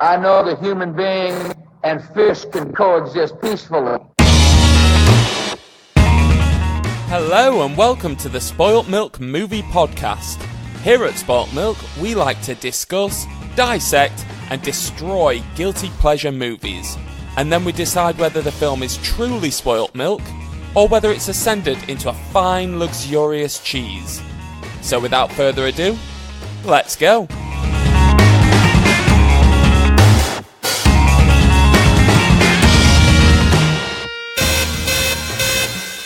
I know that human being and fish can coexist peacefully. Hello and welcome to the Spoilt Milk Movie Podcast. Here at Spoilt Milk, we like to discuss, dissect, and destroy guilty pleasure movies. And then we decide whether the film is truly spoilt milk, or whether it's ascended into a fine, luxurious cheese. So without further ado, let's go.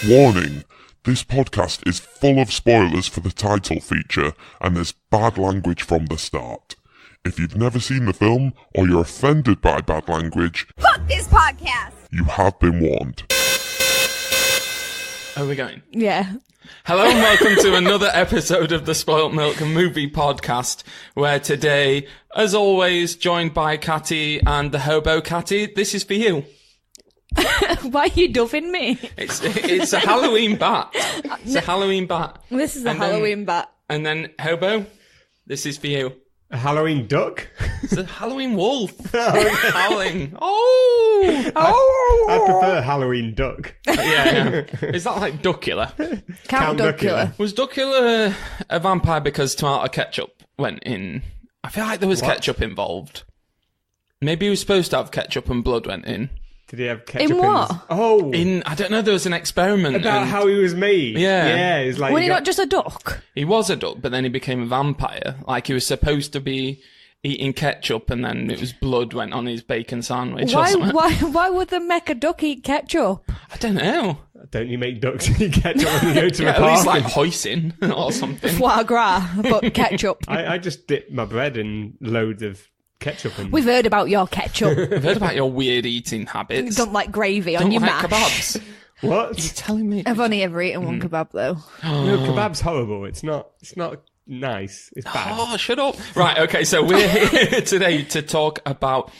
Warning, this podcast is full of spoilers for the title feature, and there's bad language from the start. If you've never seen the film, or you're offended by bad language, fuck this podcast! You have been warned. Are we going? Yeah. Hello and welcome to another episode of the Spoilt Milk Movie Podcast, where today, as always, joined by Katty and the Hobo. Katty, this is for you. Why are you duffing me? It's a Halloween bat. It's a Halloween bat. This is a Halloween bat. And then, Hobo, this is for you. A Halloween duck? It's a Halloween wolf. Howling. Oh! I prefer Halloween duck. Yeah. Is that like Duckula? Count Duckula. Was Duckula a vampire because tomato ketchup went in? I feel like there was ketchup involved. Maybe he was supposed to have ketchup and blood went in. Did he have ketchup in what? I don't know, there was an experiment. About how he was made. Yeah. He's like, Was he not just a duck? He was a duck, but then he became a vampire. Like, he was supposed to be eating ketchup, and then it was blood went on his bacon sandwich or something. Why would the make a duck eat ketchup? I don't know. Don't you make ducks eat ketchup when you go to a At park? least like hoisin or something. Foie gras, but ketchup. I just dip my bread in loads of ketchup. And... We've heard about your ketchup. I've heard about your weird eating habits. You don't like gravy on Don't your like mash. kebabs. What? You're telling me? I've only ever eaten one kebab though. No, kebab's horrible. It's not nice. It's bad. Oh, shut up. Right, okay, so we're here today to talk about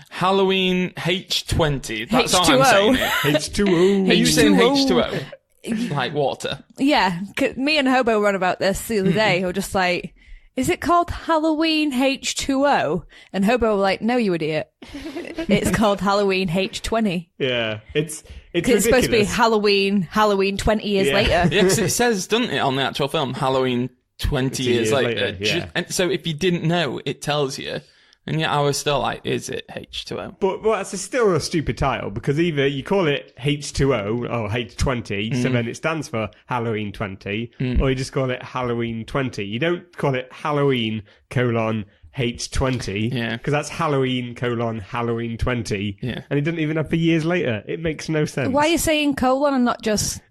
Halloween H20. That's how I'm saying it. H2O. Are you saying H2O? H2O? Like water? Yeah, me and Hobo ran about this the other day. We were just like, is it called Halloween H2O? And Hobo were like, no, you idiot. It's called Halloween H20. Yeah, it's It's supposed to be Halloween 20 years later. Yeah, because it says, doesn't it, on the actual film, Halloween 20 years later. Yeah. And so if you didn't know, it tells you. And yet I was still like, is it H2O? But that's still a stupid title, because either you call it H2O or H20, so then it stands for Halloween 20, or you just call it Halloween 20. You don't call it Halloween H20, Yeah. because that's Halloween Halloween 20, Yeah. and it doesn't even have for years later. It makes no sense. Why are you saying colon and not just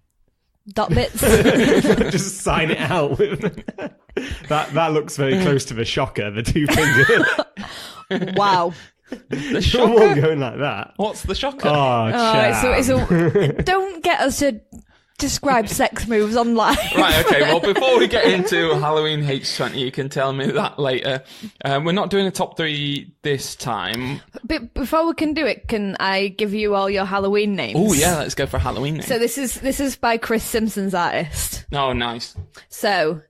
dot bits? Just sign it out. That looks very close to the shocker, the two fingers. Wow. The No shocker? more going like that. What's the shocker? Oh, Alright, don't get us to describe sex moves online. Right, okay, well, before we get into Halloween H20, you can tell me that later. We're not doing a top three this time. But before we can do it, can I give you all your Halloween names? Oh, yeah, let's go for Halloween name. So this is by Chris Simpson's artist. Oh, nice. So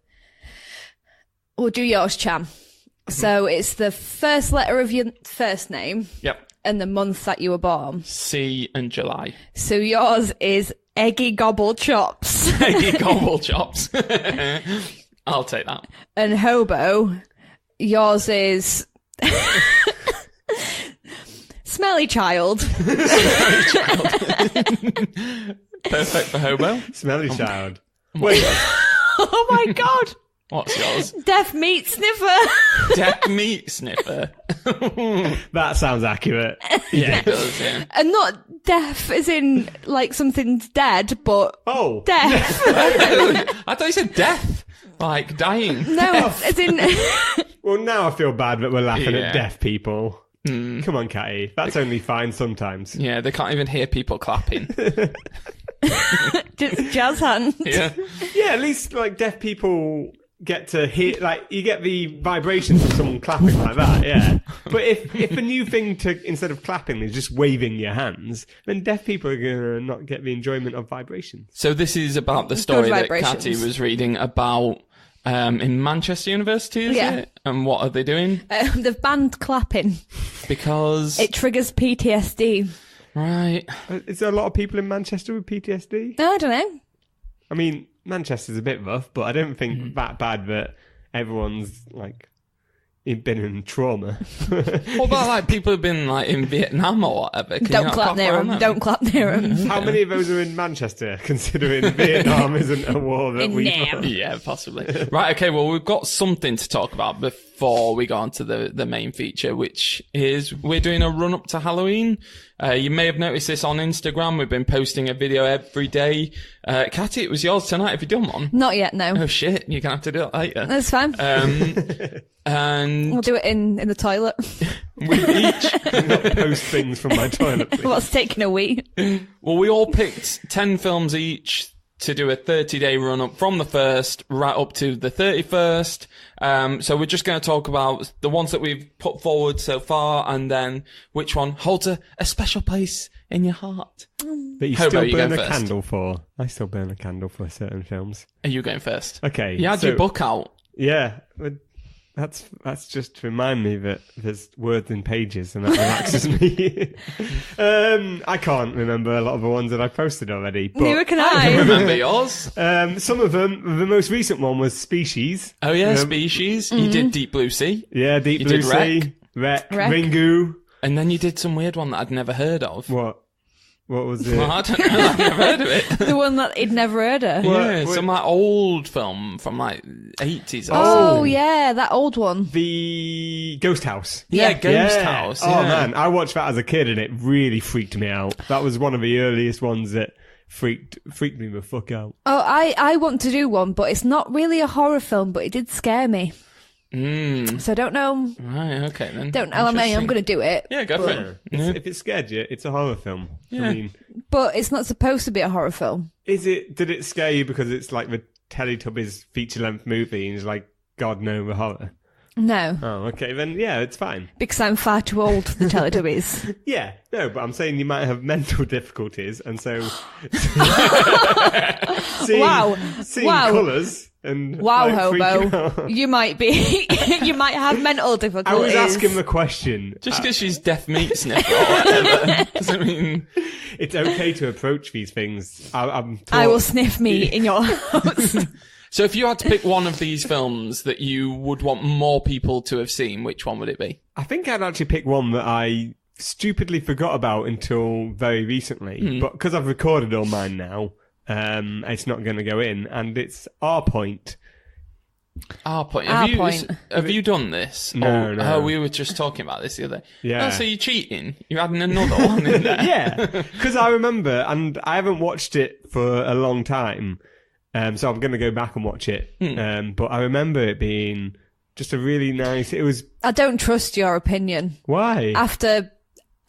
we'll do yours, Cham. So it's the first letter of your first name Yep. and the month that you were born. C and July. So yours is Eggy Gobble Chops. Eggy Gobble Chops. I'll take that. And Hobo, yours is Smelly Child. Perfect for Hobo. Smelly child. Wait, Oh my god! what's yours? Deaf Meat Sniffer. Deaf Meat Sniffer. That sounds accurate. Yeah, it does, yeah. And not deaf as in like something's dead, but Oh. deaf. I thought you said death. Like dying. No, as in Well, now I feel bad that we're laughing Yeah. at deaf people. Come on, Katty. That's only fine sometimes. Yeah, they can't even hear people clapping. just jazz hands. Yeah. Yeah, at least like deaf people get to hear, like you get the vibrations of someone clapping like that. Yeah, but if a new thing to instead of clapping is just waving your hands, then deaf people are gonna not get the enjoyment of vibrations. So this is about the story that vibrations. Katty was reading about in Manchester University, is Yeah. it? And what are they doing? They've banned clapping. Because... It triggers PTSD. Right. Is there a lot of people in Manchester with PTSD? I don't know. I mean, Manchester's a bit rough, but I don't think that bad that everyone's, like, been in trauma. What about, like, people who've been, like, in Vietnam or whatever? Can you Don't not clap cough near around them. Don't clap near them. How many of those are in Manchester, considering Vietnam isn't a war that we fought? Yeah, possibly. Right, okay, well, we've got something to talk about before we go on to the main feature, which is we're doing a run-up to Halloween. You may have noticed this on Instagram. We've been posting a video every day. Katty, it was yours tonight. Have you done one? Not yet, no. Oh, shit. You're going to have to do it later. That's fine. And We'll do it in the toilet. we each... Not post things from my toilet, please. What's taking a wee? Well, we all picked 10 films each to do a 30-day run-up from the 1st right up to the 31st. So we're just going to talk about the ones that we've put forward so far and then which one holds a special place in your heart. That you Hobo, still you burn go a first. candle for. I still burn a candle for certain films. Are you going first? Okay. You had so- your book out. Yeah. But that's just to remind me that there's words in pages and that relaxes me. I can't remember a lot of the ones that I posted already. But Neither can I I. remember yours. some of them, the most recent one was Species. Oh, yeah, Species. You did Deep Blue Sea. Yeah, Deep You Blue did Sea. Wreck. Wreck. Ringu. And then you did some weird one that I'd never heard of. What was it? Well, I don't know. I've never heard of it. The one that he'd never heard of. Yeah, What? some like old film from like 80s or Oh, something. yeah, that old one. The Ghost House. Yeah, Yeah. Ghost Yeah. House. Oh yeah. man, I watched that as a kid and it really freaked me out. That was one of the earliest ones that freaked me the fuck out. Oh, I want to do one, but it's not really a horror film, but it did scare me. So I don't know. Right, okay then. Don't know. I mean, I'm going to do it. Yeah, go for it. Yeah. If it scared you, it's a horror film. Yeah. I mean, But it's not supposed to be a horror film. did it scare you because it's like the Teletubbies feature-length movie and it's like, God, no, the horror? No, Oh, okay, then yeah, it's fine. because I'm far too old for the Teletubbies. Yeah, no, but I'm saying you might have mental difficulties and so... Wow. Seeing Wow. colours and... Wow, like, freaking Hobo, out. you might be, you might have mental I difficulties. was asking the question. Just because she's deaf meat sniffer or whatever doesn't mean... It's okay to approach these things. I'm taught... I will sniff me in your house. So if you had to pick one of these films that you would want more people to have seen, which one would it be? I think I'd actually pick one that I stupidly forgot about until very recently. But because I've recorded all mine now, it's not going to go in. And it's Our Point. Our Point. Our Have Point. Have you done this? No, no. Oh, we were just talking about this the other day. Yeah. Oh, so you're cheating? You're adding another one in there? Yeah, because I remember, and I haven't watched it for a long time. So I'm going to go back and watch it. But I remember it being just a really nice... It was... I don't trust your opinion. Why? After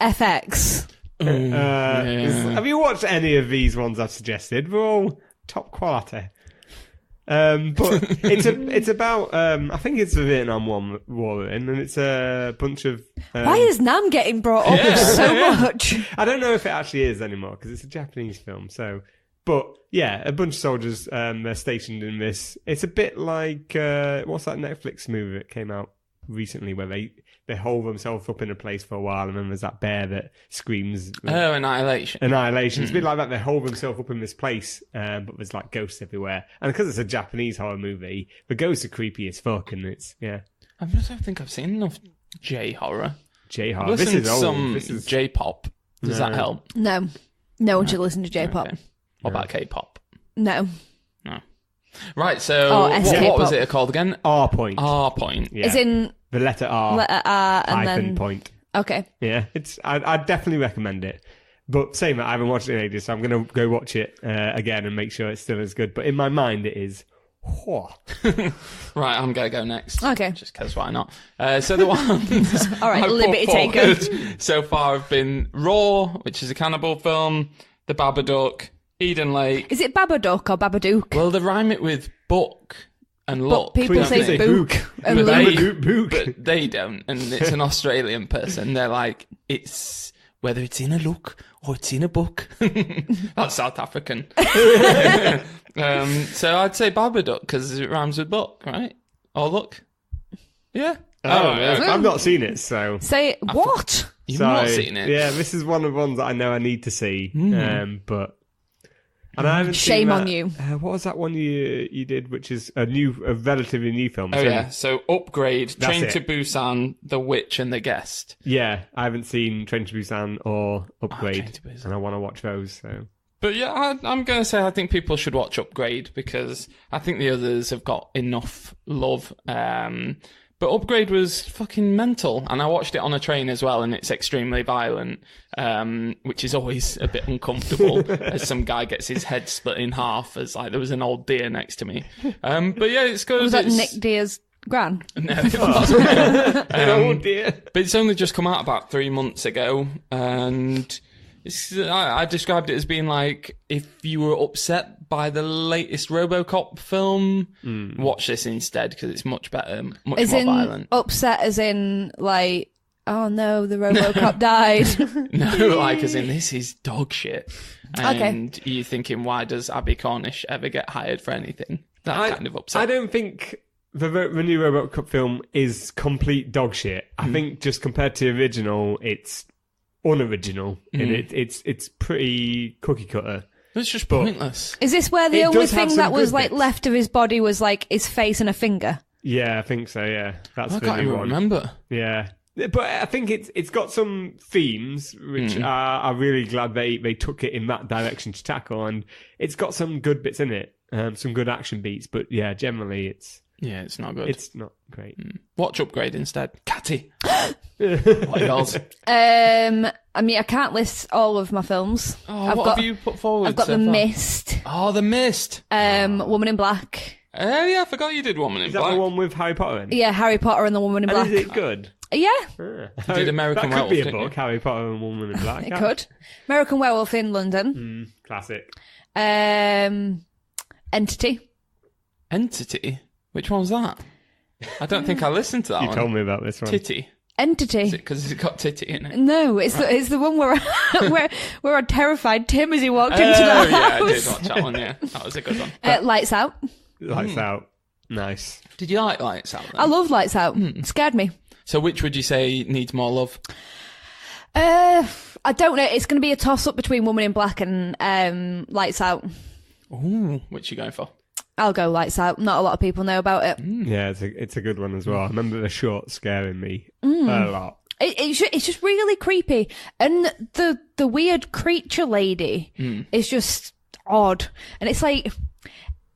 FX. Have you watched any of these ones I've suggested? They're all top quality. But it's about I think it's the Vietnam War and it's a bunch of Why is Nam getting brought up so much? I don't know if it actually is anymore because it's a Japanese film. So, but yeah, a bunch of soldiers they're stationed in this. It's a bit like what's that Netflix movie that came out recently where they hold themselves up in a place for a while and then there's that bear that screams. Oh, Annihilation. Annihilation. It's a bit like that. They hold themselves up in this place, but there's like ghosts everywhere. And because it's a Japanese horror movie, the ghosts are creepy as fuck. And it's I don't think I've seen enough J-horror. J-horror. I've This listened is to old. some This is J-pop. Does that help? No. No one should listen to J-pop. Okay. What about K-pop? No. No. Right, so Oh, what SK-pop. was it called again? R Point. R Point. Yeah. As in the letter R letter R and hyphen then... point. Okay. Yeah, I'd definitely recommend it. But saying that, I haven't watched it in ages, so I'm going to go watch it again and make sure it's still as good. But in my mind, it is. Right, I'm going to go next. Okay. Just because why not? So the ones All right, I've put liberty forward taken. so far have been Raw, which is a cannibal film, The Babadook, Eden Lake. Is it Babadook or Babadook? Well, they rhyme it with book and look. people don't say they? book and But they, Luke. Book. but they don't, and it's an Australian person. They're like, it's whether it's in a look or it's in a book. That's South African. So I'd say Babadook because it rhymes with book, right? Or look. Yeah. I've not seen it, so... Say what? You've not seen it? Yeah, this is one of the ones that I know I need to see, but... And I haven't Shame seen on you. What was that one you did, which is a relatively new film? Oh, yeah. So Upgrade, Train it. to Busan, The Witch and the Guest. Yeah, I haven't seen Train to Busan or Upgrade, Train to Busan. and I want to watch those, so... But yeah, I'm going to say I think people should watch Upgrade because I think the others have got enough love. But Upgrade was fucking mental. And I watched it on a train as well, and it's extremely violent, which is always a bit uncomfortable as some guy gets his head split in half as like there was an old deer next to me. But yeah, it's good. Was that Nick Deer's gran? No, it wasn't. Oh dear. But it's only just come out about 3 months ago, and... I described it as being like if you were upset by the latest RoboCop film, watch this instead because it's much better, much more violent. Upset as in like, oh no, the RoboCop died. No, like as in this is dog shit. And you're thinking, why does Abby Cornish ever get hired for anything? That kind of upset. I don't think the new RoboCop film is complete dog shit. I think just compared to the original, it's unoriginal, and it's pretty cookie cutter. It's just pointless. Is this where the It only does have thing that some was good like bits. left of his body was like his face and a finger? Yeah, I think so. Yeah, that's I the can't new even one. remember. Yeah, but I think it's got some themes which are really glad they took it in that direction to tackle, and it's got some good bits in it, some good action beats. But yeah, generally it's not good. It's not great. Watch Upgrade instead. Katty. What are yours? I mean, I can't list all of my films. Oh, what have you put forward? I've got so The far? Mist. Oh, The Mist. Woman in Black. Oh yeah, I forgot you did Woman in Is that Black. the one with Harry Potter in? Yeah, Harry Potter and the Woman in And Black. is it good? Yeah, Ah. did American That could be Werewolf, a didn't book, Harry Potter and Woman in Black. it could. American Werewolf in London. Classic. Entity. Entity? Which one's that? I don't think I listened to that You one. told me about this one. Titty. Entity. Because it's got titty in it. No, it's the one where where I terrified Tim as he walked into the house. Yeah, I did watch that one, yeah. That was a good one. Lights Out. Lights out. Nice. Did you like Lights Out then? I love Lights Out. It scared me. So which would you say needs more love? I don't know. It's going to be a toss-up between Woman in Black and Lights Out. Ooh, which are you going for? I'll go Lights Out. Not a lot of people know about it. Yeah, it's a good one as well. I remember the short scaring me a lot. It's just really creepy, and the weird creature lady is just odd, and it's like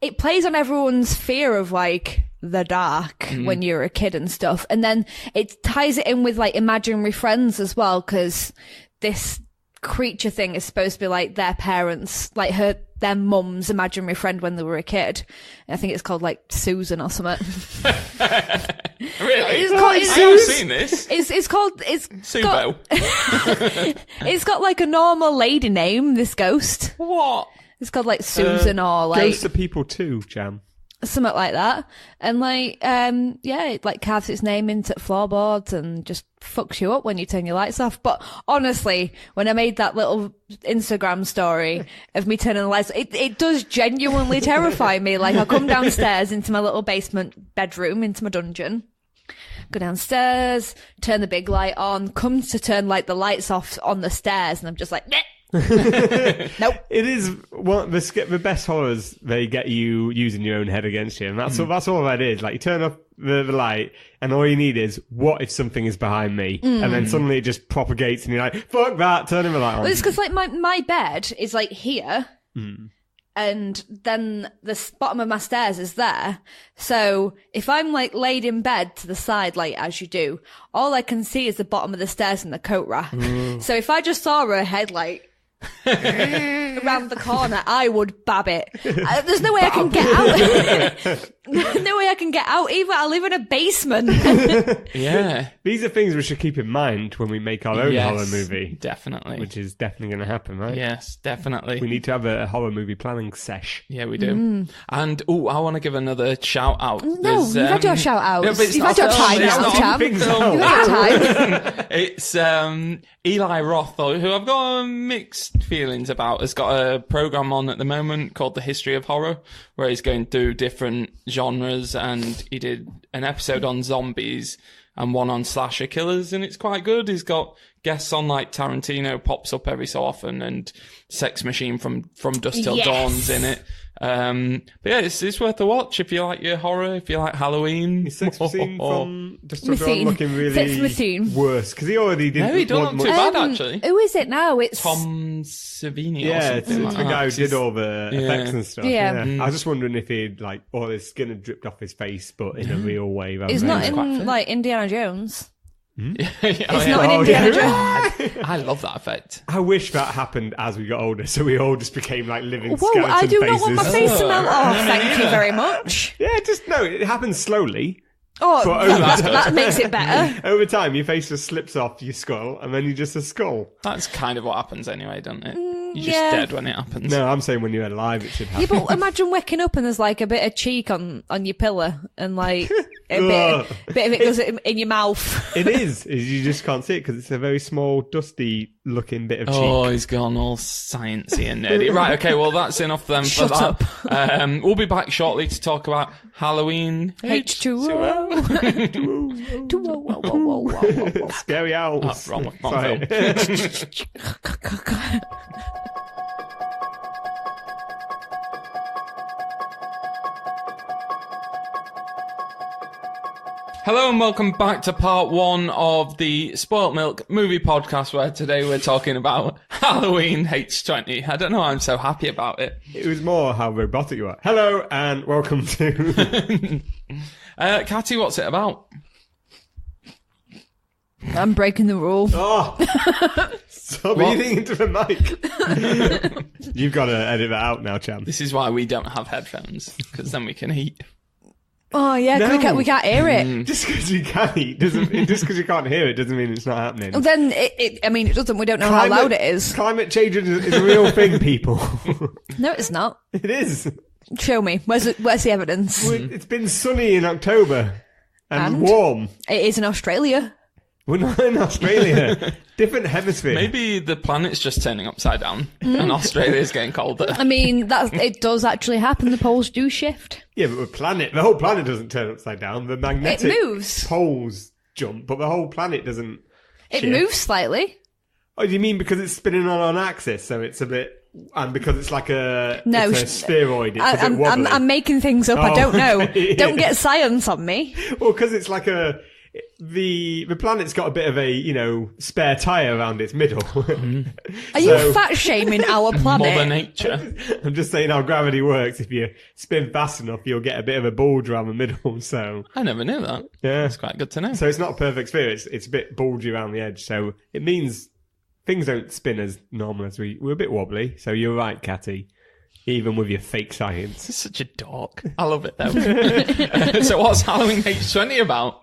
it plays on everyone's fear of like the dark when you're a kid and stuff, and then it ties it in with like imaginary friends as well, because this creature thing is supposed to be like their parents, like their mum's imaginary friend when they were a kid. I think it's called like Susan or something. Really? It's called, I haven't seen this. It's called Subo. it's got like a normal lady name, this ghost. What? It's called like Susan or like Ghosts of People too, Jam. something like that. And like, it like carves its name into floorboards and just fucks you up when you turn your lights off. But honestly, when I made that little Instagram story of me turning the lights, it does genuinely terrify me. Like I'll come downstairs into my little basement bedroom, into my dungeon, go downstairs, turn the big light on, come to turn like the lights off on the stairs, and I'm just like, Neh. Nope. It is one the best horrors. They get you using your own head against you, and that's all that is. Like you turn off the light, and all you need is, what if something is behind me? And then suddenly it just propagates, and you're like, fuck that, turning the light on. Well, it's because like my bed is like here, and then the bottom of my stairs is there. So if I'm like laid in bed to the side, like as you do, all I can see is the bottom of the stairs and the coat rack. So if I just saw her head like around the corner, I would bab it. There's no way I can get out. No way I can get out either. I live in a basement. Yeah. These are things we should keep in mind when we make our own horror movie. Definitely. Which is definitely going to happen, right? Yes, definitely. We need to have a horror movie planning sesh. Yeah, we do. And, I want to give another shout out. No, you've had your shout outs. No, but it's You've not had your a film, time it's now, not a Cham. Things film. out. You've had your time. It's Eli Roth, who I've got mixed feelings about, has got a program on at the moment called The History of Horror, where he's going through different genres, and he did an episode on zombies, and one on slasher killers, and it's quite good. He's got guests on, like Tarantino pops up every so often, and Sex Machine from Dusk Till Dawn's in it. But yeah, it's worth a watch if you like your horror, if you like Halloween. Is Sex Machine from Dusk Till Dawn looking really Machine. worse? Because he already did. No, he don't look too bad, actually. Who is it now? It's Tom Savini or Yeah, it's something like the that. guy who did all the effects and stuff. Yeah. I was just wondering if he'd like, all his skin had dripped off his face, but in a real way. He's not quite in fit. like Indiana Jones. It's not in Indiana Jones. I love that effect. I wish that happened as we got older, so we all just became like living Whoa, skeleton I do faces. not want my face to melt off. Thank you very much. Yeah, just no, it happens slowly. Oh, But that makes it better. Over time, your face just slips off your skull, and then you're just a skull. That's kind of what happens anyway, doesn't it? You're just yeah. dead when it happens. No, I'm saying when you're alive, it should happen. Yeah, but imagine waking up and there's like a bit of cheek on your pillow and like a bit of it goes in your mouth. It is. You just can't see it because it's a very small, dusty-looking bit of cheek. Oh, he's gone all sciencey and nerdy. Right, okay, well, that's enough then for Shut that. up. We'll be back shortly to talk about Halloween H2O. Scary owls. Oh, wrong Sorry. film. Hello and welcome back to part one of the Spoilt Milk movie podcast, where today we're talking about Halloween H20. I don't know why I'm so happy about it. It was more how robotic you are. Hello and welcome to... Katty, what's it about? I'm breaking the rule. Oh! Stop eating into the mic. You've got to edit that out now, Cham. This is why we don't have headphones, because then we can eat. Oh yeah, 'cause No. we can't hear it. Just because you can eat doesn't... Just because you can't hear it doesn't mean it's not happening. Well, then it doesn't. We don't know how loud it is. Climate change is a real thing, people. No, it's not. It is. Show me. Where's the evidence? It's been sunny in October and And? warm. It is in Australia. We're not in Australia. Different hemisphere. Maybe the planet's just turning upside down and Australia's getting colder. I mean, it does actually happen. The poles do shift. Yeah, but the whole planet doesn't turn upside down. The magnetic moves. poles jump, but the whole planet doesn't It shift. moves slightly. Oh, do you mean because it's spinning on an axis, so it's a bit... And because it's like it's a spheroid, it's a bit wobbly. I'm making things up. I don't know. Okay. Don't get science on me. Well, because it's like the planet's got a bit of a, spare tyre around its middle. Are you fat shaming our planet? Mother Nature. I'm just saying how gravity works. If you spin fast enough, you'll get a bit of a bulge around the middle. So I never knew that. yeah, It's quite good to know. so it's not a perfect sphere. It's a bit bulgy around the edge. So it means things don't spin as normal as we're a bit wobbly. So you're right, Katty. Even with your fake science. It's such a dork. I love it though. So what's Halloween H20 about?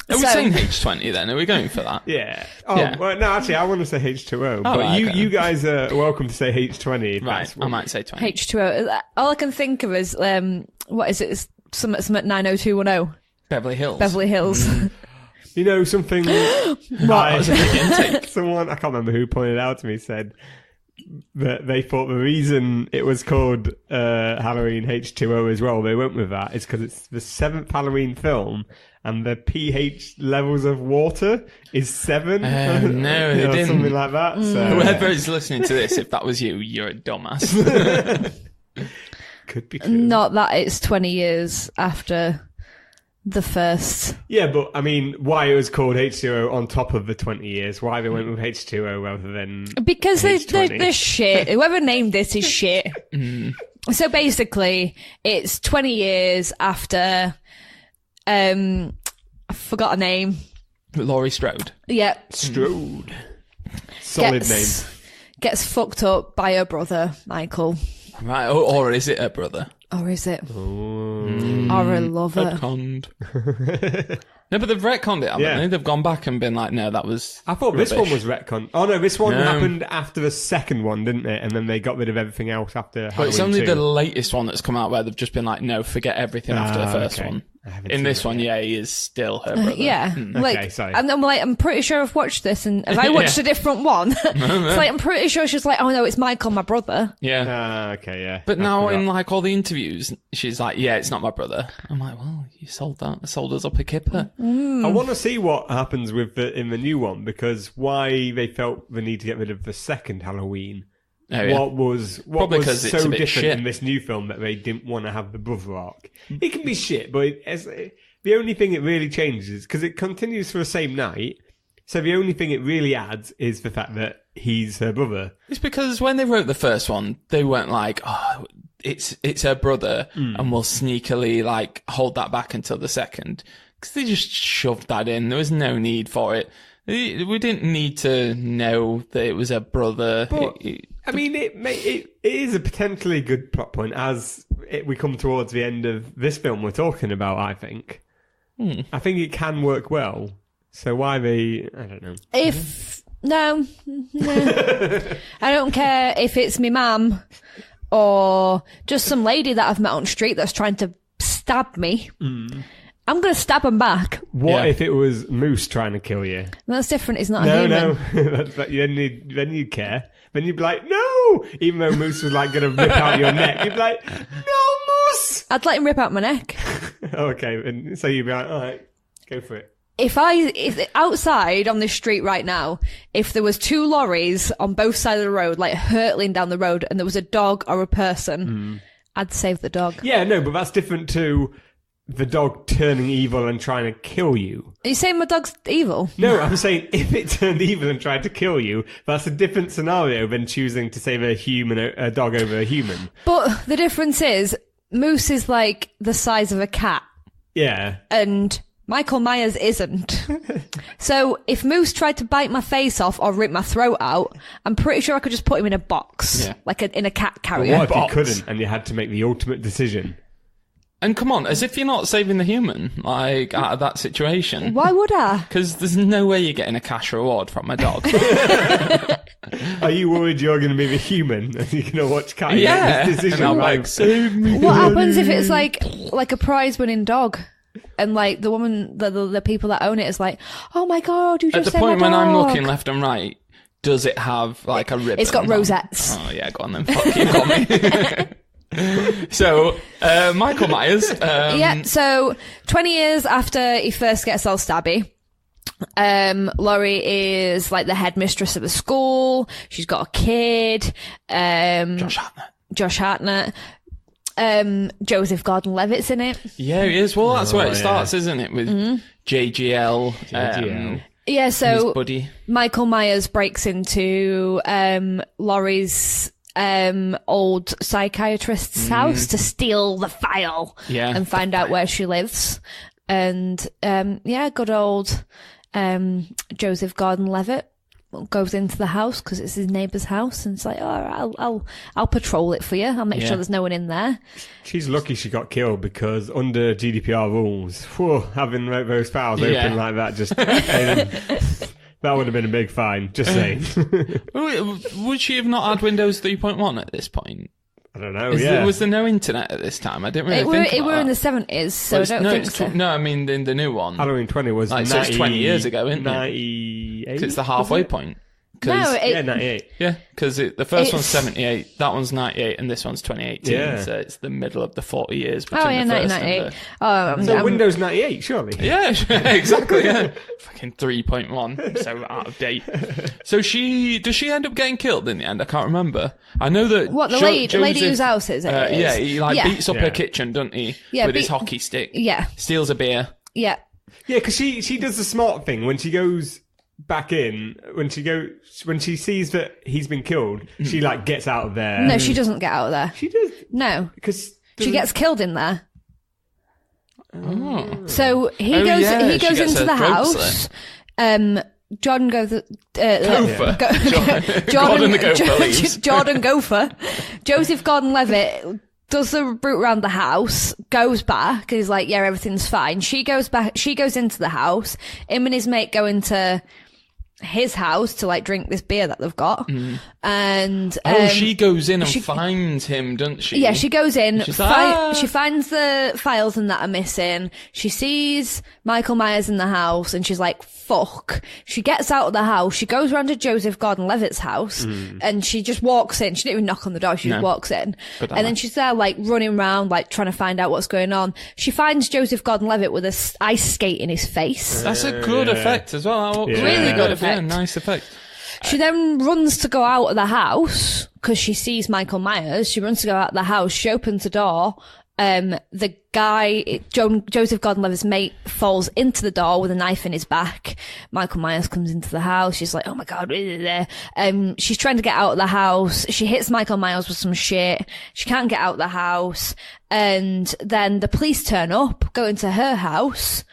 Are we So- saying H20 then? Are we going for that? Yeah. Oh, Yeah. well, no, actually, I want to say H2O. but right, okay. you guys are welcome to say H20. If Right, that's I what- might say 20. H2O. All I can think of is what is it? It's some 90210 Beverly Hills. Beverly Hills. You know something? That was a big intake. Someone, I can't remember who pointed out to me, said that they thought the reason it was called Halloween H2O as well, they went with that, is because it's the 7th Halloween film and the pH levels of water is 7. No, they didn't. Something like that. So, Whoever is listening to this, if that was you, you're a dumbass. could be true. Not that it's 20 years after the first. Yeah, but I mean, why it was called H2O on top of the 20 years? Why they went with H2O rather than Because H20? they're shit. Whoever named this is shit. So basically, it's 20 years after. I forgot a name. Laurie Strode. Yeah. Strode? Solid Gets fucked up by her brother, Michael. Right, or is it her brother? Or is it? name. Or a lover. Retconned. No, but they've retconned it, haven't Yeah. they? They've gone back and been like, no, that was I thought this rubbish. one was retcon. Oh no, this one No. happened after the second one, didn't it? And then they got rid of everything else after But it's Halloween only 2. the latest one that's come out where they've just been like, no, forget everything after the first okay. one. I haven't In seen this it one, yet. yeah, he is still her brother. Yeah, like, Okay, sorry. and I'm like, I'm pretty sure I've watched this, and have I watched Yeah. a different one? It's like I'm pretty sure she's like, oh no, it's Michael, my brother. Yeah. Okay, yeah. But I now forgot. in like all the interviews, she's like, yeah, it's not my brother. I'm like, well, you sold that. Sold us up a kipper. I want to see what happens in the new one, because why they felt the need to get rid of the second Halloween. Oh, yeah. What was Probably 'cause it's so a bit different shit. in this new film that they didn't want to have the brother arc? It can be shit, but the only thing it really changes is because it continues for the same night. So the only thing it really adds is the fact that he's her brother. It's because when they wrote the first one, they weren't like, oh, it's her brother, and we'll sneakily like hold that back until the second. Because they just shoved that in. There was no need for it. We didn't need to know that it was a brother. But, I mean, it is a potentially good plot point as we come towards the end of this film we're talking about, I think. I think it can work well. So why I don't know. No. I don't care if it's me mum or just some lady that I've met on the street that's trying to stab me. I'm going to stab him back. What if it was Moose trying to kill you? That's different. He's not a human. No. Then you'd care. Then you'd be like, no! Even though Moose was like going to rip out your neck, you'd be like, no, Moose! I'd let him rip out my neck. Okay, and so you'd be like, all right, go for it. If outside on this street right now, if there was two lorries on both sides of the road, like hurtling down the road, and there was a dog or a person, I'd save the dog. Yeah, no, but that's different to the dog turning evil and trying to kill you. Are you saying my dog's evil? No, I'm saying if it turned evil and tried to kill you, that's a different scenario than choosing to save a dog over a human. But the difference is, Moose is like the size of a cat. Yeah. And Michael Myers isn't. So if Moose tried to bite my face off or rip my throat out, I'm pretty sure I could just put him in a box, like in a cat carrier. But what if you couldn't and you had to make the ultimate decision? And come on, as if you're not saving the human, like, out of that situation. Why would I? Because there's no way you're getting a cash reward from a dog. Are you worried you're going to be the human and you're going to watch Katty make this decision? And I'm like, save me. What happens if it's like a prize-winning dog? And like the woman, the people that own it is like, oh my god, you just At the saved point my when I'm dog. looking left and right, does it have like a ribbon? It's got on? rosettes. Oh yeah, go on then. Fuck you, got me. So, Michael Myers. So 20 years after he first gets all stabby, Laurie is like the headmistress of the school. She's got a kid. Josh Hartnett. Joseph Gordon-Levitt's in it. Yeah, he is. Well, that's where it starts, isn't it? With JGL. Yeah, so his buddy. Michael Myers breaks into Laurie's old psychiatrist's house to steal the file and find out where she lives. And good old Joseph Gordon-Levitt goes into the house because it's his neighbour's house, and it's like, all right, I'll patrol it for you. I'll make sure there's no one in there. She's lucky she got killed, because under GDPR rules, having those files open like that, just that would have been a big fine. Just saying. Would she have not had Windows 3.1 at this point? I don't know. Was there no internet at this time? I didn't really think about it were that. in the 70s, so I don't think so. No, I mean in the new one. Halloween 20 was like, so it's 20 years ago, isn't it? 98. 'Cause it's the halfway point. No, 98. Yeah, because the first one's 78, that one's 98, and this one's 2018. Yeah. So it's the middle of the 40 years between the first 1998. and Windows 98, surely. Yeah, exactly. Yeah, fucking 3.1, so out of date. So does she end up getting killed in the end? I can't remember. I know that what the lady whose house is it? Yeah, he beats up her kitchen, doesn't he? Yeah, with his hockey stick. Yeah, steals a beer. Yeah, because she does the smart thing when she goes back in, when she sees that he's been killed, she like gets out of there. No, she doesn't get out of there. She does. No, because she gets killed in there. Oh. So he goes into the house. Jordan Gopher. Jordan Gopher. Joseph Gordon-Levitt does the route around the house, goes back, and he's like, yeah, everything's fine. She goes back, she goes into the house. Him and his mate go into his house to like drink this beer that they've got. And she goes in and finds him, doesn't she? Yeah, she goes in. She's like, She finds the files and that are missing. She sees Michael Myers in the house, and she's like, "Fuck!" She gets out of the house. She goes around to Joseph Gordon-Levitt's house, and she just walks in. She didn't even knock on the door. She just walks in, and then she's there like running around, like trying to find out what's going on. She finds Joseph Gordon-Levitt with a ice skate in his face. That's a good effect as well. Really good effect. Yeah, nice effect. She then runs to go out of the house because she sees Michael Myers. She runs to go out of the house. She opens the door. The guy, Joseph Gordon-Levitt's mate, falls into the door with a knife in his back. Michael Myers comes into the house. She's like, "Oh my God, she's trying to get out of the house. She hits Michael Myers with some shit. She can't get out of the house. And then the police turn up, go into her house.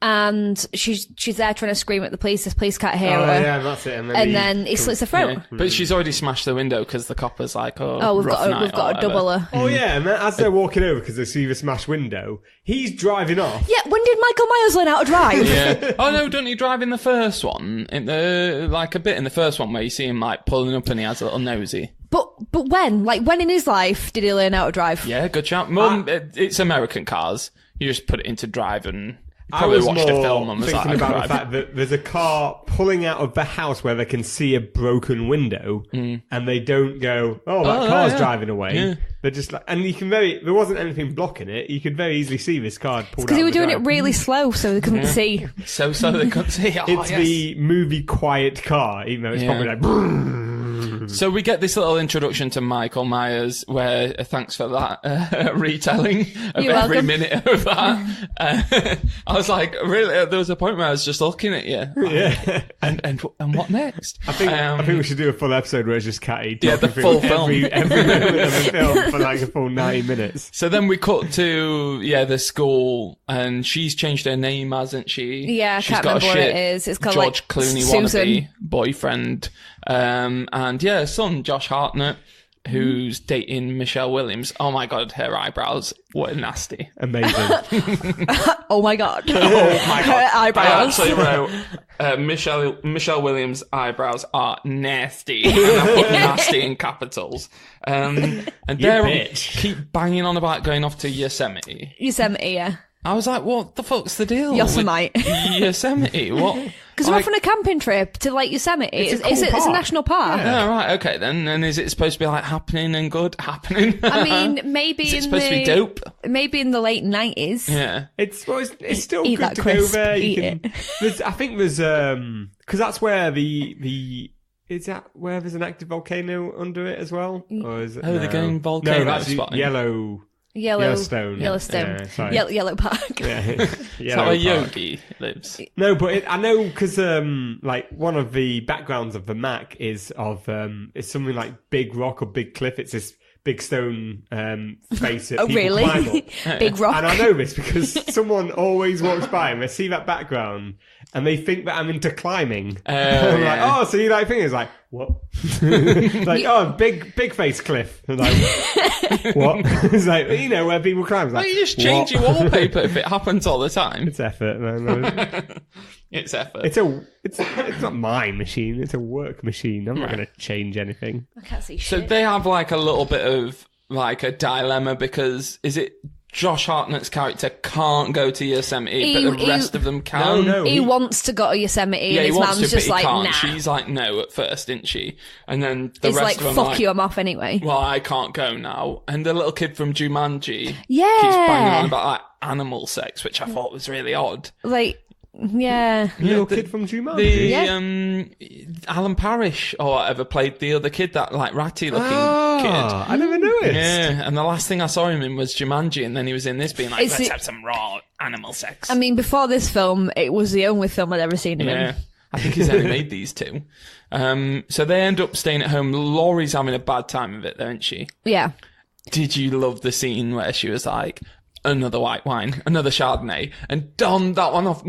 And she's there trying to scream at the police. The police can't hear her. Yeah, that's it. And then he slits her throat. Yeah. But she's already smashed the window because the copper's like, we've got to double her. Oh yeah, and as they're walking over because they see the smashed window, he's driving off. Yeah, when did Michael Myers learn how to drive? Yeah. Oh no, don't he drive in the first one? In the like a bit in the first one where you see him like pulling up and he has a little nosy. But when? Like when in his life did he learn how to drive? Yeah, good shout. Mum, it's American cars. You just put it into drive and I was watched more a film and was thinking like, about the fact that there's a car pulling out of the house where they can see a broken window, and they don't go, "Oh, that car's driving away." Yeah. They're just like, and you can there wasn't anything blocking it. You could very easily see this car pulled out. Because they were doing it really slow, so they couldn't see. So they couldn't see. Oh, it's the movie quiet car, even though it's probably like. So we get this little introduction to Michael Myers where, thanks for that retelling of every minute of that. I was like, really, there was a point where I was just looking at you. Yeah. And what next? I think we should do a full episode where it's just Katty talking the full film. every moment of the film for like a full 90 minutes. So then we cut to, the school, and she's changed her name, hasn't she? Yeah, I she's can't got remember a what it is. It's called George like Clooney Susan. wannabe boyfriend. And son, Josh Hartnett, who's dating Michelle Williams. Oh my God, her eyebrows were nasty. Amazing. Oh my God. Oh my God. Her eyebrows. I actually wrote, Michelle Williams' eyebrows are nasty. And I put nasty in capitals. And they keep banging on about going off to Yosemite. Yosemite, yeah. I was like, what the fuck's the deal? Yosemite. Yosemite, what? Because we're off on a camping trip to like Yosemite. It's a national park. Yeah, right, okay then. And is it supposed to be like happening and good? Happening? I mean, maybe is it supposed to be dope? Maybe in the late 90s. Yeah. It's still Eat good that to crisp, go there. eat I think there's because that's where is that where there's an active volcano under it as well? Or is it, they're going volcano No, that's spotting. Yellowstone. Yellow Park. Yeah, Is that where Yogi lives? No, but I know because like one of the backgrounds of the Mac is it's something like Big Rock or Big Cliff. It's this big stone face that people climb up. Big Rock. And I know this because someone always walks by and they see that background and they think that I'm into climbing. I'm like, oh, so you like fingers? Like, what? Like, oh, big face cliff. I'm like, what? It's like, where people climb. It's like, you just change your wallpaper if it happens all the time. It's effort, man. It's effort. It's not my machine. It's a work machine. I'm not going to change anything. I can't see So shit. they have like a little bit of like a dilemma because is it Josh Hartnett's character can't go to Yosemite, but the rest of them can? No. He wants to go to Yosemite, Yeah, and he his wants man's to, but just he like, can't. nah. She's like, no at first, didn't she? And then the He's rest like, of them fuck are like, you, I'm off anyway. well, I can't go now. And the little kid from Jumanji Yeah. keeps banging on about like animal sex, which I thought was really odd. Like, yeah. Little kid from Jumanji. Alan Parrish or whatever played the other kid, that like ratty looking kid. I never noticed. Yeah, and the last thing I saw him in was Jumanji, and then he was in this being like, let's have some raw animal sex. I mean, before this film, it was the only film I'd ever seen him Yeah. in. I think he's only made these two. So they end up staying at home. Laurie's having a bad time of it, though, isn't she? Yeah. Did you love the scene where she was like, another white wine, another Chardonnay, and donned that one off?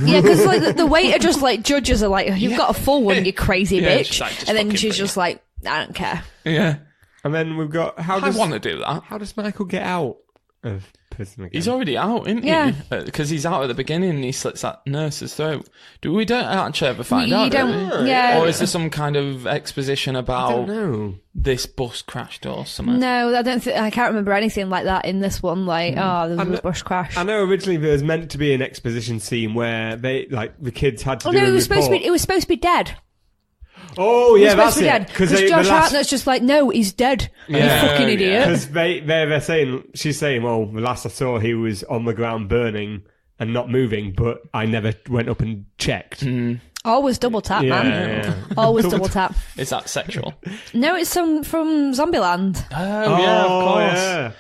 Yeah, because like the waiter just like judges are like, you've got a full one, you crazy Yeah, bitch. she's like, just and then fucking she's bring just like, I don't care. Yeah. And then we've got I want to do that. How does Michael get out of prison again. He's already out, isn't Yeah. he? Because he's out at the beginning and he slits that nurse's throat. We don't actually ever find out, You do don't. we? Yeah. Or is there some kind of exposition I about don't know. this bus crashed or something? No, I don't. I can't remember anything like that in this one. Like, there was a bush crash. I know originally there was meant to be an exposition scene where they, like, the kids had to Oh do no, a it was supposed to report. be. It was supposed to be dead. Oh, He yeah, was that's supposed to be it. dead because Josh Hartnett's just like, no, he's dead. You fucking idiot. Because they're saying, she's saying, well, the last I saw, he was on the ground burning and not moving, but I never went up and checked. Always double tap, man. Yeah. Always double tap. Is that sexual? No, it's from Zombieland. Oh, yeah, of course. Yeah.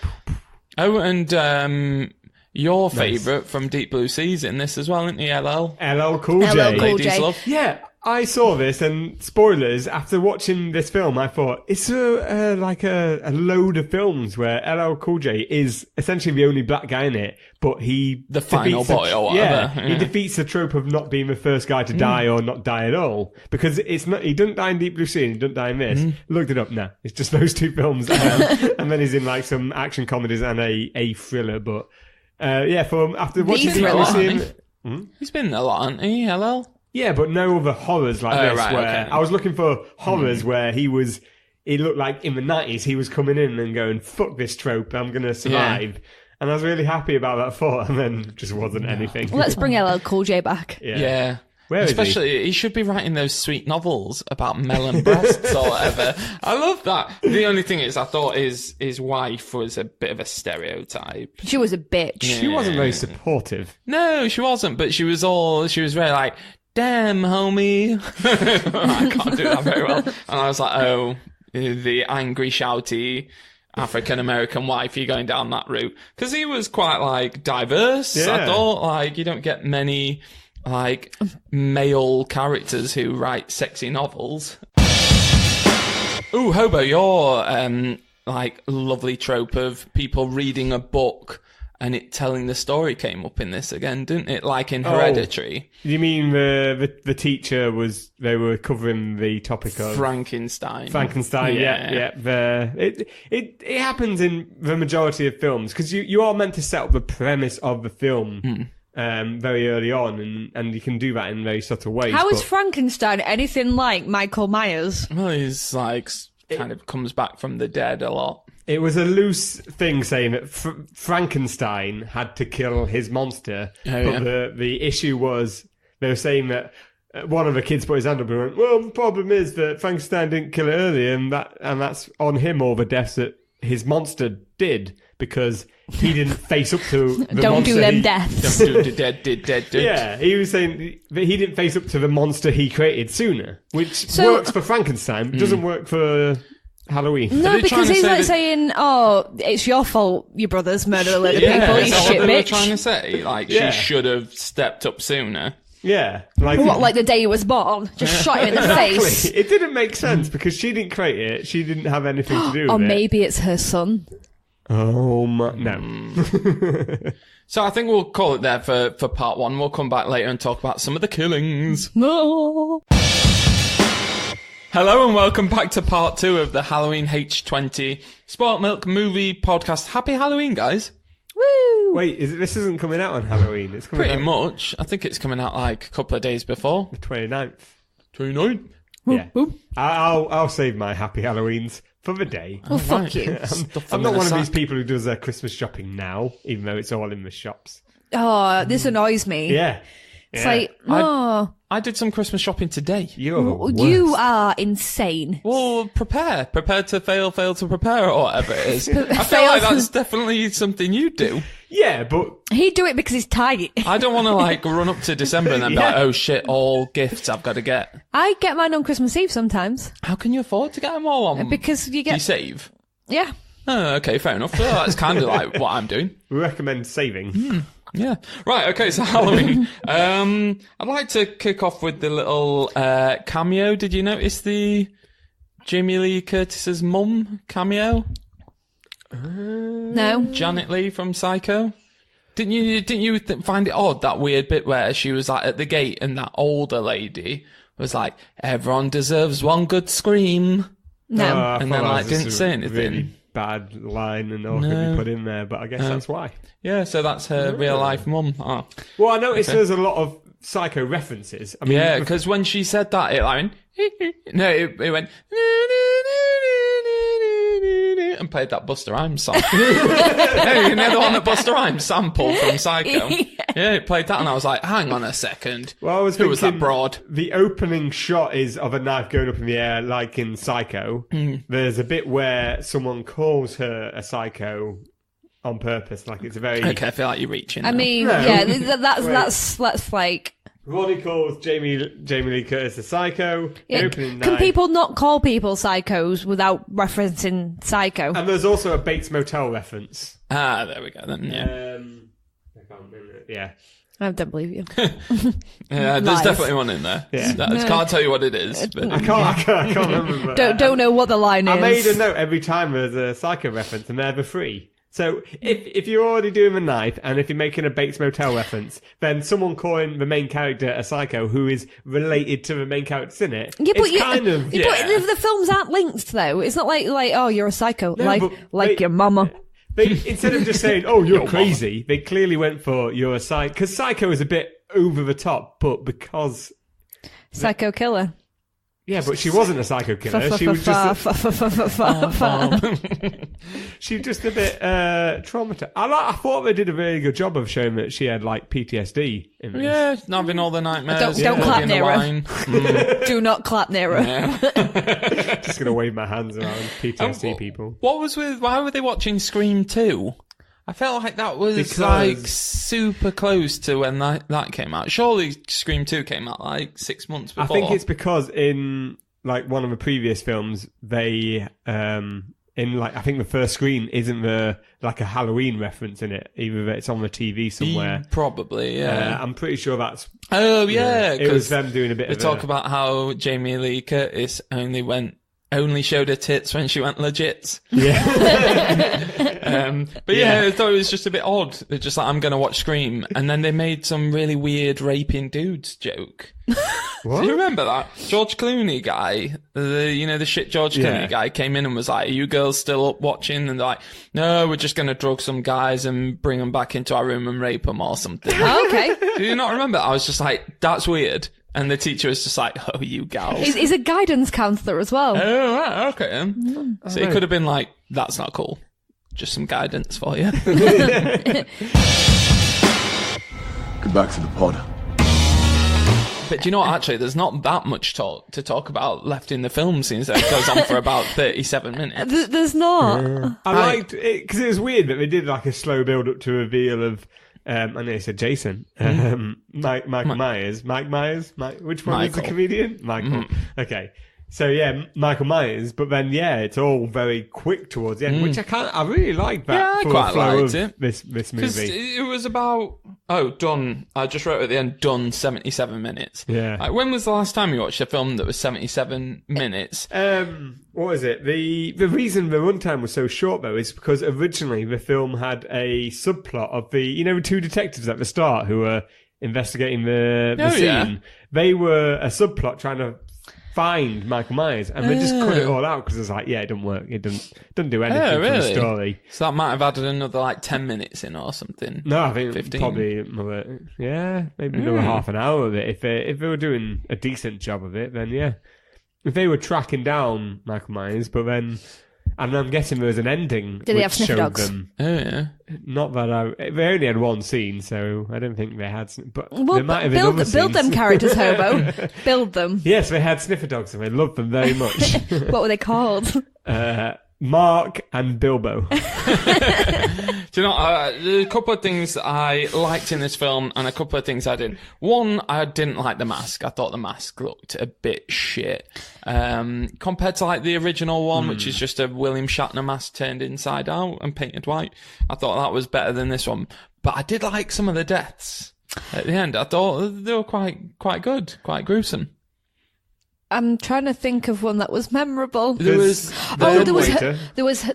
Oh, and your favourite from Deep Blue Sea's in this as well, isn't he, LL? LL Cool J. LL Cool Ladies J. Love. Yeah, I saw this, and spoilers, after watching this film, I thought, it's like a load of films where LL Cool J is essentially the only black guy in it, but he... The final defeats boy or whatever. Yeah, he defeats the trope of not being the first guy to die or not die at all. Because it's not, he doesn't die in Deep Blue Sea and he doesn't die in this. Looked it up, no. It's just those two films. And then he's in like some action comedies and a thriller, but... after watching Deep Blue Sea... He's been in a lot, hasn't he, LL? Yeah, but no other horrors like this. Right, where okay. I was looking for horrors where he looked like in the 90s he was coming in and going, fuck this trope, I'm going to survive. And I was really happy about that thought, and then it just wasn't anything. Let's bring LL Cool J back. Yeah. Where is Especially, he should be writing those sweet novels about melon breasts or whatever. I love that. The only thing is, I thought his wife was a bit of a stereotype. She was a bitch. She wasn't very supportive. No, she wasn't, but she was very like, damn, homie. I can't do that very well. And I was like, oh, the angry, shouty African-American wife, you're going down that route. Because he was quite, like, diverse. Yeah. I thought, like, you don't get many, like, male characters who write sexy novels. Ooh, Hobo, your, like, lovely trope of people reading a book and it telling the story came up in this again, didn't it? Like in Hereditary. You mean the teacher they were covering the topic of Frankenstein. Yeah. It happens in the majority of films because you are meant to set up the premise of the film very early on, and you can do that in very subtle ways. How is Frankenstein anything like Michael Myers? Well, he's like kind of comes back from the dead a lot. It was a loose thing saying that Frankenstein had to kill his monster, but the issue was they were saying that one of the kids put his hand up and went, well, the problem is that Frankenstein didn't kill it earlier, and that's on him, all the deaths that his monster did, because he didn't face up to the Don't monster. do them deaths. Don't do the dead, did dead. Yeah, he was saying that he didn't face up to the monster he created sooner, which So- works for Frankenstein, but doesn't work for Halloween. No, they trying because to he's say like that- saying, "Oh, it's your fault. Your brother's murdered a load of people. is You that shit what they were bitch." trying to say? Like, Yeah. she should have stepped up sooner. Yeah, like What, like the day he was born? Just shot him in the exactly. face. It didn't make sense because she didn't create it. She didn't have anything to do with Or it. maybe it's her son. Oh my no. So I think we'll call it there for part one. We'll come back later and talk about some of the killings. No. Hello and welcome back to part two of the Halloween H20 Spoilt Milk movie podcast. Happy Halloween, guys. Woo. Wait, this isn't coming out on Halloween. It's coming Pretty out much. I think it's coming out like a couple of days before. the 29th. 29. Yeah. I'll save my happy Halloweens for the day. Well, fuck you. I'm not one of these people who does their Christmas shopping now, even though it's all in the shops. Oh, this annoys me. Yeah. It's like, oh, I did some Christmas shopping today. You're the worst. you are insane. Well, prepare to fail to prepare, or whatever it is. I feel Fail like to- that's definitely something you do. Yeah, but He'd do it because he's tight. I don't want to like run up to December and then be like, Yeah. oh shit, all gifts I've got to get. I get mine on Christmas Eve sometimes How can you afford to get them all on? because you Do you get, save? yeah. Oh, okay, fair enough. Well, that's kind of like what I'm doing. we recommend saving. Yeah. Right, okay, so Halloween. I'd like to kick off with the little cameo. Did you notice the Jamie Lee Curtis's mum cameo? No. Janet Leigh from Psycho? Didn't you find it odd, that weird bit where she was like at the gate and that older lady was like, everyone deserves one good scream? No. I And thought then, that like, was just didn't say anything. Really bad line and all could be put in there, but I guess that's why. Yeah, so that's her real life mum. Oh. Well, I noticed there's a lot of Psycho references. I mean, Yeah, because when she said that, it like no, it went and played that Busta Rhymes song. Hey, you know the one that Busta Rhymes sampled from Psycho? Yeah, it played that, and I was like, hang on a second. Well, I was Who was that thinking broad? The opening shot is of a knife going up in the air, like in Psycho. There's a bit where someone calls her a psycho on purpose, like it's a very. Okay, I feel like you're reaching. I now. mean, No. yeah, that's like. Ronnie calls Jamie Lee Curtis a psycho. Yeah, Opening can night. people not call people psychos without referencing Psycho? And there's also a Bates Motel reference. There we go then. Yeah, I can't remember it. Yeah. I don't believe you. yeah. There's Lies. definitely one in there. Yeah. I can't tell you what it is. But I can't remember. Don't know what the line is. I made a note every time there's a psycho reference, and they're the free. So if you're already doing the knife, and if you're making a Bates Motel reference, then someone calling the main character a psycho who is related to the main characters in it, Yeah, but it's kind of but the films aren't linked though. It's not like oh you're a psycho, like your mama. They, instead of just saying, "Oh, you're crazy," they clearly went for "you're a psycho," because psycho is a bit over the top, but because Psycho killer. yeah, but she wasn't a psycho killer. She was just she was just a bit traumatized. I thought they did a very good job of showing that she had like PTSD in this. yeah, having all the nightmares. Don't clap in the near her. wine. Do not clap near her. Yeah. Just gonna wave my hands around PTSD people. What was with? Why were they watching Scream 2? I felt like that was Because- like super close to when that came out. Surely Scream 2 came out like 6 months I before. think it's because in like one of the previous films, they in like I think the first screen isn't the like a Halloween reference in it. Either it's on the TV somewhere. Probably, yeah. I'm pretty sure that's. Oh yeah, it was them doing a bit They of talk about how Jamie Lee Curtis only showed her tits when she went legit. But yeah, I thought it was just a bit odd. They're just like, I'm going to watch Scream. And then they made some really weird raping dudes joke. What? Do you remember that? George Clooney guy, the shit George Clooney guy came in and was like, are you girls still up watching? And they're like, no, we're just going to drug some guys and bring them back into our room and rape them or something. Oh, okay. Do you not remember? I was just like, that's weird. And the teacher was just like, oh, you gals. He's a guidance counsellor as well. Oh, right, okay. So it could have been like, that's not cool. Just some guidance for you. Get back to the pod. But do you know what? Actually, there's not that much to talk about left in the film since it goes on for about 37 minutes. There's not. I liked it because it was weird that they did like a slow build up to a reveal of. I know he said Jason. Mike Myers. Which one is the Michael. comedian? Michael. Okay. So yeah, Michael Myers, but then it's all very quick towards the end, which I really like that. Yeah, I full quite flow liked of it. This Because movie. it was about, done. I just wrote at the end, done 77 minutes. Yeah. Like, when was the last time you watched a film that was 77 minutes? What was it? The reason the runtime was so short though is because originally the film had a subplot of the two detectives at the start who were investigating the scene. Yeah. They were a subplot trying to find Michael Myers, and they just cut it all out because it was like, it doesn't work. It doesn't do anything for the story. So that might have added another like 10 minutes in or something. No, I think 15. probably another, maybe another half an hour of it. If they were doing a decent job of it, then yeah. If they were tracking down Michael Myers, but then, and I'm guessing there was an ending. Did they have which sniffer showed dogs? them. Oh, yeah. Not that they only had one scene, so I don't think they had. But Well, there might have been other build them scenes. characters, Hobo. Build them. Yes, they had sniffer dogs, and they loved them very much. What were they called? Mark and Bilbo. Do you know, there's a couple of things I liked in this film and a couple of things I didn't. One, I didn't like the mask. I thought the mask looked a bit shit. Compared to like the original one, which is just a William Shatner mask turned inside out and painted white. I thought that was better than this one. But I did like some of the deaths at the end. I thought they were quite good, quite gruesome. I'm trying to think of one that was memorable. There was there was Waiter.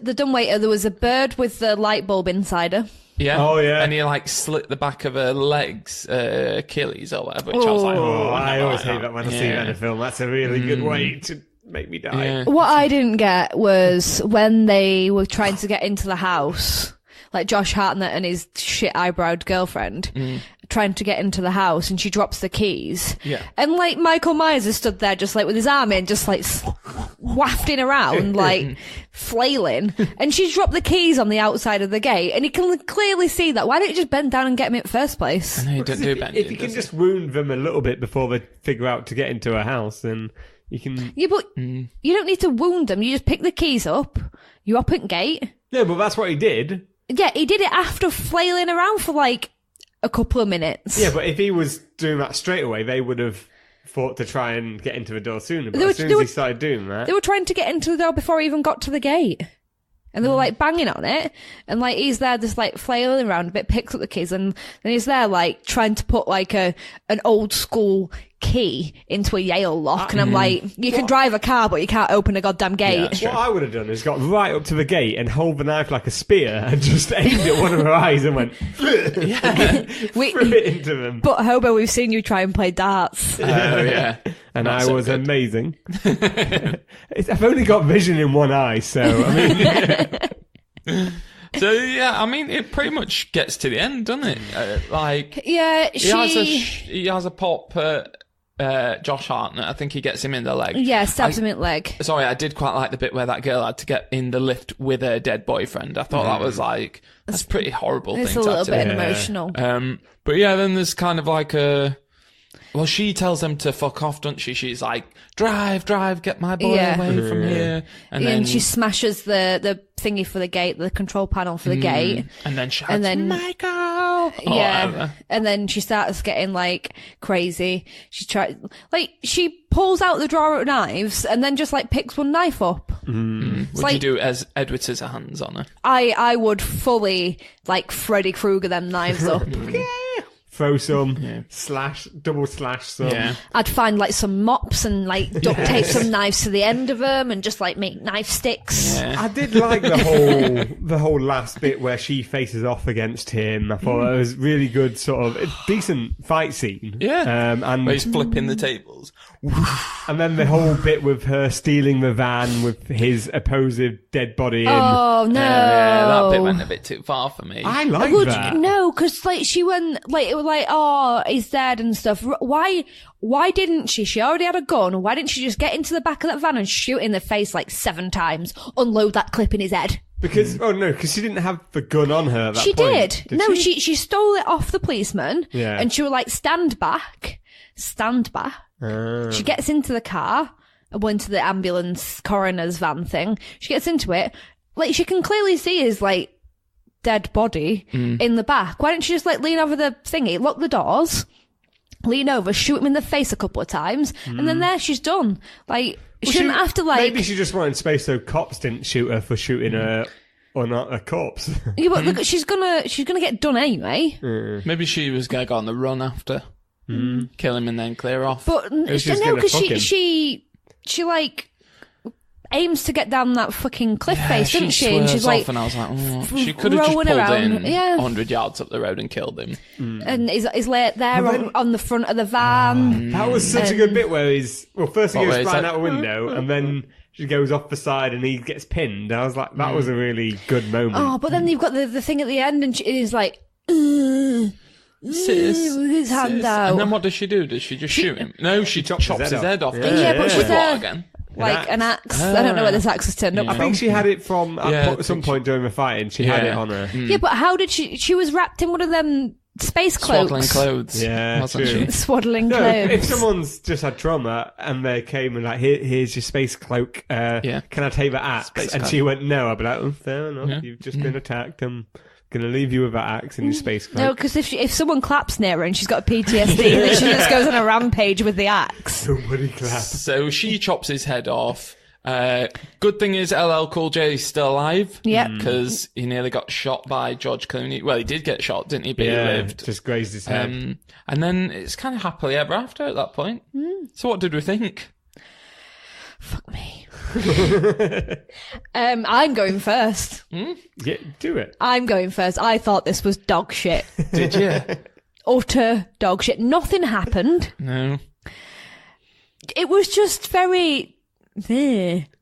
the dumbwaiter. There was a bird with the light bulb inside her. Yeah. Oh, yeah. And he like slit the back of her legs, Achilles or whatever, which I was like, I always like hate that when I see that in a film. That's a really good way to make me die. Yeah. What I didn't get was when they were trying to get into the house, like Josh Hartnett and his shit-eyebrowed girlfriend trying to get into the house, and she drops the keys. Yeah. And, like, Michael Myers is stood there just, like, with his arm in, just, like, wafting around, like, flailing. And she's dropped the keys on the outside of the gate, and you can clearly see that. Why don't you just bend down and get him in the first place? No, you don't do bending. If you can just wound them a little bit before they figure out to get into a house, then you can... Yeah, but you don't need to wound them. You just pick the keys up, you open the gate. No, but that's what he did. Yeah, he did it after flailing around for, like, a couple of minutes. Yeah, but if he was doing that straight away, they would have fought to try and get into the door sooner. But as soon as he started doing that... They were trying to get into the door before he even got to the gate. And they were, like, banging on it. And, like, he's there just, like, flailing around a bit, picks up the keys, and then he's there, like, trying to put, like, an old-school key into a Yale lock. And I'm like, you can drive a car, but you can't open a goddamn gate. What I would have done is got right up to the gate and hold the knife like a spear and just aimed at one of her eyes and went, threw it into them. But, Hobo, we've seen you try and play darts. Oh, yeah. And Not I so was good. amazing. I've only got vision in one eye, so, I mean... So, yeah, I mean, it pretty much gets to the end, doesn't it? Yeah, He has a pop at Josh Hartnett. I think he gets him in the leg. Yeah, stabs him in the leg. Sorry, I did quite like the bit where that girl had to get in the lift with her dead boyfriend. I thought that was like, that's a pretty horrible It's thing a to little have to bit do. emotional. But yeah, then there's kind of like a... Well, she tells them to fuck off, doesn't she? She's like, drive, get my boy away from here. And then she smashes the thingy for the gate, the control panel for the gate. And then shouts, And then- Michael! Yeah. And then she starts getting, like, crazy. She pulls out the drawer of knives and then just, like, picks one knife up. Would you do as Edward Scissorhands on her? I would fully, like, Freddy Krueger them knives up. Throw some, double slash some. Yeah. I'd find, like, some mops and, like, duct tape some knives to the end of them and just, like, make knife sticks. Yeah. I did like the whole last bit where she faces off against him. I thought it was really good, sort of a decent fight scene. Yeah. And Where he's flipping the tables. and then the whole bit with her stealing the van with his opposed dead body in. Oh, no. Yeah, that bit went a bit too far for me. I like that. No, because, like, she went, like, it was like, oh, he's dead and stuff. Why didn't she? She already had a gun. Why didn't she just get into the back of that van and shoot in the face, like, 7 times, unload that clip in his head? Because she didn't have the gun on her at that She point. did. No, she stole it off the policeman. Yeah. And she was like, stand back. She gets into the car, into the ambulance coroner's van thing. She gets into it. Like, she can clearly see his, like, dead body in the back. Why don't she just, like, lean over the thingy, lock the doors, lean over, shoot him in the face a couple of times, and then there she's done. Like, she shouldn't have to, like... Maybe she just wanted space so cops didn't shoot her for shooting her or not a corpse. Yeah, but look, she's gonna get done anyway. Maybe she was going to go on the run after. Kill him and then clear off. But no, she's gonna because fuck him. she like aims to get down that fucking cliff face, doesn't she? Swerves And she's like, off and I was like, she could have just rolling pulled around, in yeah. 100 yards up the road and killed him. and he's laid there on the front of the van. That was such a good bit where first he What, goes where he's flying like, out a window and then she goes off the side and he gets pinned. I was like, that was a really good moment. Oh, but then you've got the thing at the end, and he's like, Sis, with his hand out. And then what does she do? Does she just shoot him? No, she chops his head off. Yeah, but she's With there. what again? Like an axe. I don't know where this axe has turned up I from. think she had it from Yeah, some point during the fighting. She had it on her. Yeah, but how did she was wrapped in one of them space cloaks. Swaddling clothes. Yeah, wasn't true. she? Swaddling No, clothes. if someone's just had trauma and they came and like, here's your space cloak, can I take the axe? Space and cloak. she went, no. I'd be like, fair enough. Yeah. You've just been attacked. I'm gonna leave you with that axe and your space cloak. No, because if someone claps near her and she's got PTSD, then she just goes on a rampage with the axe. Somebody clap. So she chops his head off. Good thing is LL Cool J is still alive. Yep. Because he nearly got shot by George Clooney. Well, he did get shot, didn't he? But he lived. Just grazed his head. And then it's kind of happily ever after at that point. So what did we think? Fuck me. I'm going first. Yeah, do it. I'm going first. I thought this was dog shit. Did you? Utter dog shit. Nothing happened. No. It was just very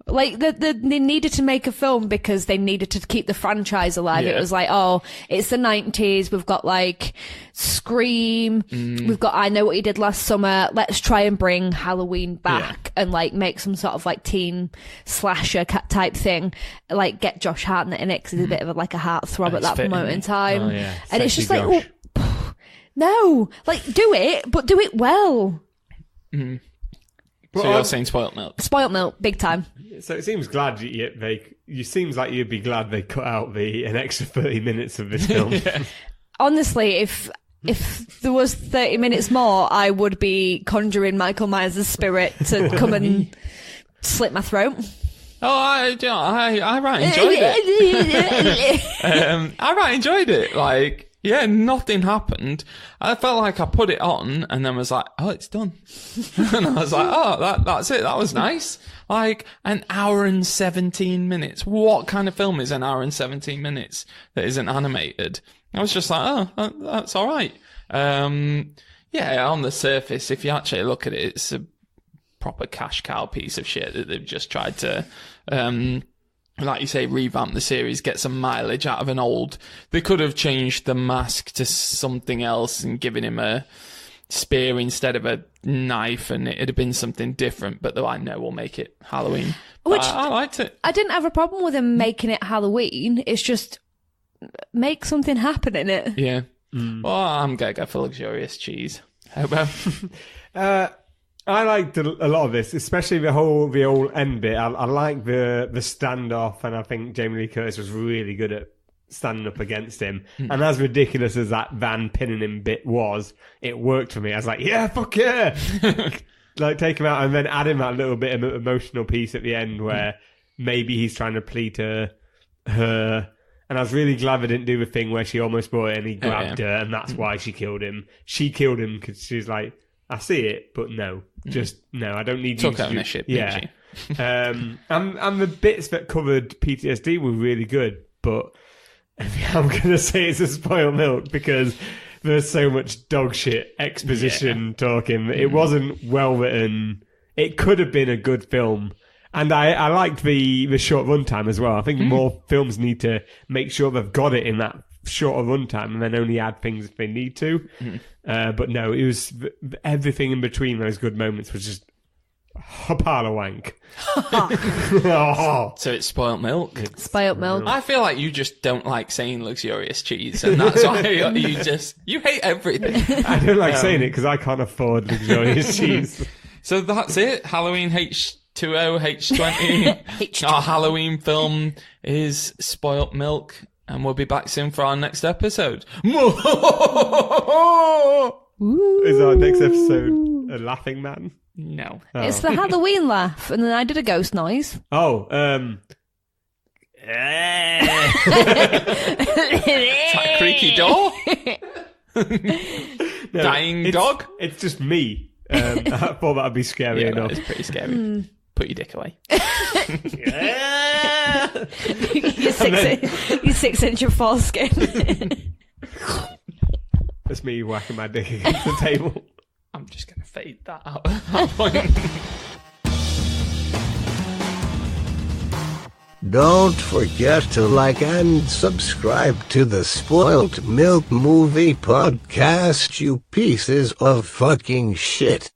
Like, they needed to make a film because they needed to keep the franchise alive. Yeah. It was like, oh, it's the 90s. We've got, like, Scream. We've got I Know What You Did Last Summer. Let's try and bring Halloween back and, like, make some sort of, like, teen slasher type thing. Like, get Josh Hartnett in it because he's a bit of, like, a heartthrob at that moment in time. Oh, yeah. And it's Sexy just like, oh, no. Like, do it, but do it well. So you're saying Spoilt Milk? Spoilt Milk, big time. So it seems glad you seems like you'd be glad they cut out an extra 30 minutes of this film. Honestly, if there was 30 minutes more, I would be conjuring Michael Myers' spirit to come and slit my throat. Oh, I right enjoyed it. I right enjoyed it. Like, yeah, nothing happened. I felt like I put it on and then was like, oh, it's done. And I was like, oh, that's it. That was nice. Like, an hour and 17 minutes. What kind of film is an hour and 17 minutes that isn't animated? I was just like, oh, that's all right. Yeah, on the surface, if you actually look at it, it's a proper cash cow piece of shit that they've just tried to, like you say, revamp the series, get some mileage out of an old. They could have changed the mask to something else and given him a spear instead of a knife, and it'd have been something different. But they're like, no, we'll make it Halloween. Which I liked it. I didn't have a problem with him making it Halloween. It's just make something happen in it. Yeah. Well, I'm gonna go for luxurious cheese. Hobo. I liked a lot of this, especially the whole end bit. I like the standoff, and I think Jamie Lee Curtis was really good at standing up against him. And as ridiculous as that van pinning him bit was, it worked for me. I was like, yeah, fuck yeah! Like, take him out and then add him that little bit of emotional piece at the end where maybe he's trying to plead to her. And I was really glad they didn't do the thing where she almost brought it and he grabbed her, and that's why she killed him. She killed him because she's like, I see it, but no. Just, no, I don't need you to... Took ownership, yeah. didn't And the bits that covered PTSD were really good, but I'm going to say it's a spoiled milk because there's so much dog shit exposition talking. It wasn't well written. It could have been a good film. And I liked the short runtime as well. I think more films need to make sure they've got it in that shorter runtime and then only add things if they need to. But no, it was everything in between those good moments was just a pile of wank. So it's spoilt milk. Spoilt milk. I feel like you just don't like saying luxurious cheese, and that's why you hate everything. I don't like saying it because I can't afford luxurious cheese. So that's it. Halloween H20, H20. Our Halloween film is Spoilt Milk, and we'll be back soon for our next episode. Is our next episode a laughing man? No. Oh. It's the Halloween laugh, and then I did a ghost noise. Oh, Is that creaky door? no, Dying dog? It's just me. I thought that'd be scary Yeah, enough. that is pretty scary. Put your dick away. Your 6 inch of foreskin. That's me whacking my dick against the table. I'm just going to fade that out at that point. Don't forget to like and subscribe to the Spoilt Milk Movie Podcast, you pieces of fucking shit.